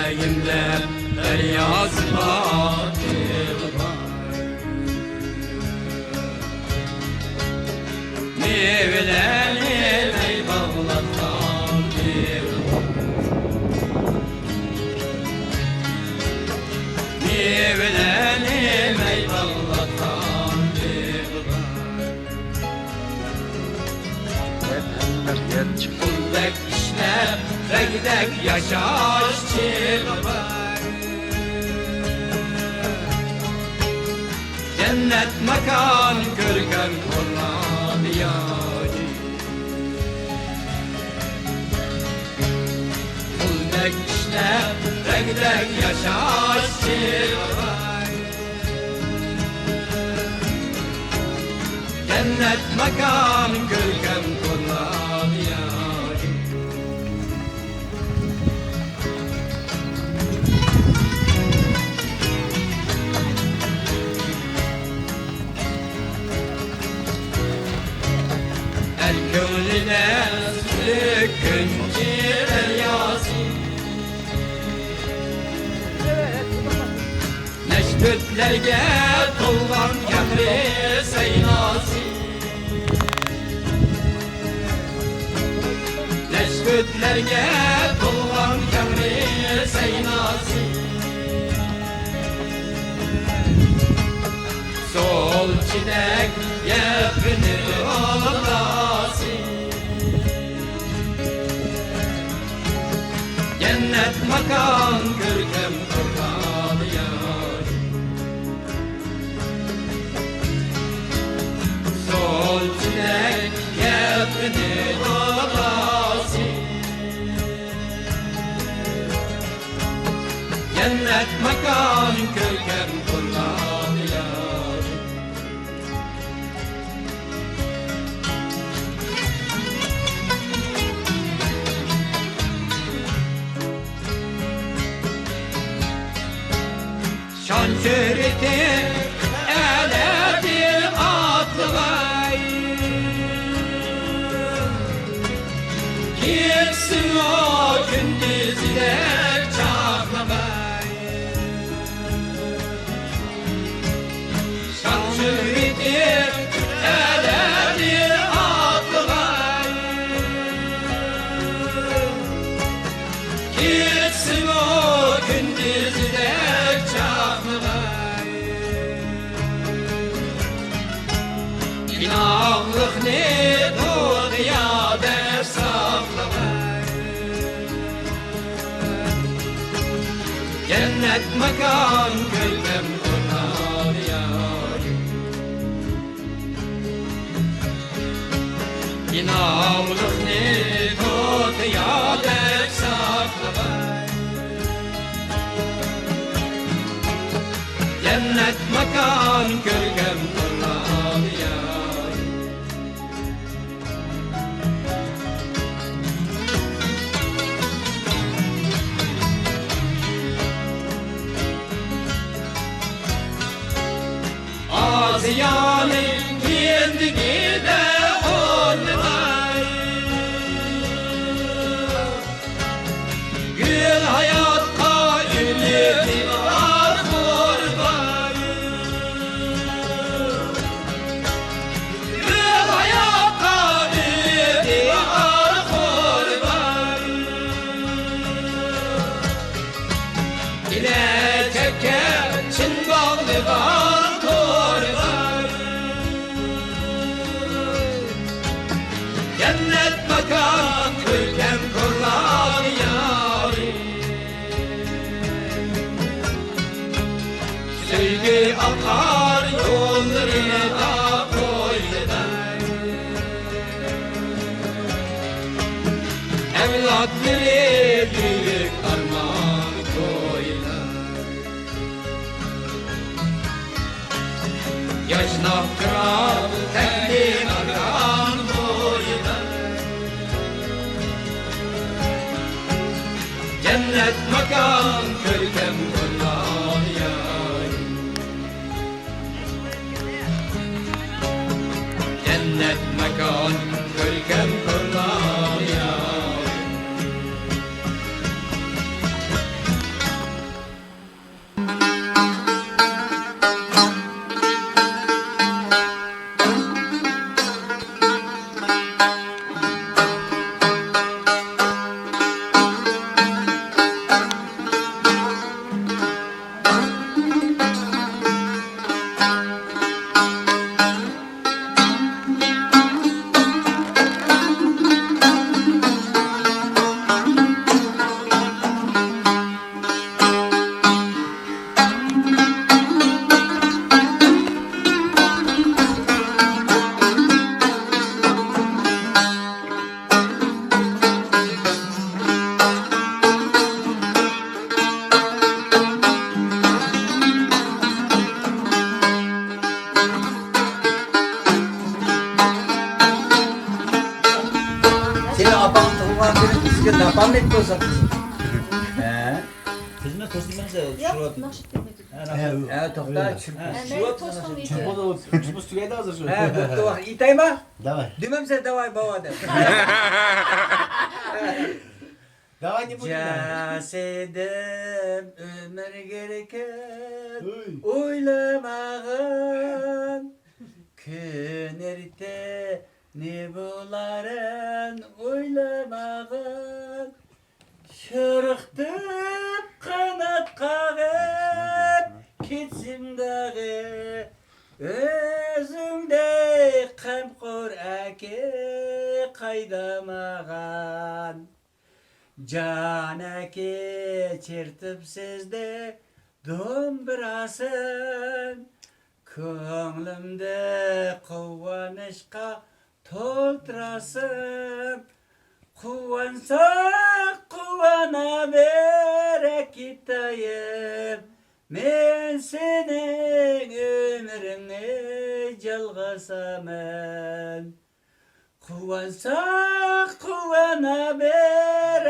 yüreğimde deryası batıl var. Meyvelerim ey bağlatan bir Meyvelerim ey bağlatan bir Kuldek işler regdek yaşaş çılbır Cennet makan görkem kurlan yâri Kuldek işler regdek yaşaş çılbır Cennet makan görkem kurlan yâri Gönlüne sıkıncı deryası Neşbütlerge tolgan kemri seynası Neşbütlerge tolgan kemri seynası Sol çidek yepini olası Cennet makan görkem kurban yâri Sol çilek yepini olası Cennet makan görkem kurban yâri Şan şöhreti eledi atlıvay Kimsin o gündüzde çağlamay Şan şöhreti eledi atlıvay Kimsin o gündüzde İnanlık ne doğruya der saklamay Cennet makan gölgem kurnar yâri İnanlık ne doğruya der saklamay Cennet makan gölgem kurnar yâri Aziyanın kendini de olmay Gül hayatta ümidi var kurban Gül hayatta ümidi var kurban Gidecek çin bağlı var Cennet makan görkem kurlar yâri Sevgi akar yollarına koylar Evlatları büyük armağan koylar Yaşnak kral tehdit akan Cennet makan görkem kurlar yâri Cennet makan görkem kurlar yâri Pamet bolsa kızım. He. Kızına tostimenize Yok, nakşit demedim. He tohta çırp. Ben tostum yiyeceğim. Çubuk tügeydi hazır şu. He bu da itayma. Давай. Demem sen davay baba de. Давай не будем. Casedem ömür gereken Uy. uylamağın gün erite ne buların uylamağın çırıktım kanat kağıp kitsim dağı özümde kamkur ake kaydamağın Canake çırtıp sizde dombirasın Ko'nglimde quvonishqa to'ldirasın Quvonsak quvona bera ketayim Men sening umringni jalg'asaman Quvonsak quvona bera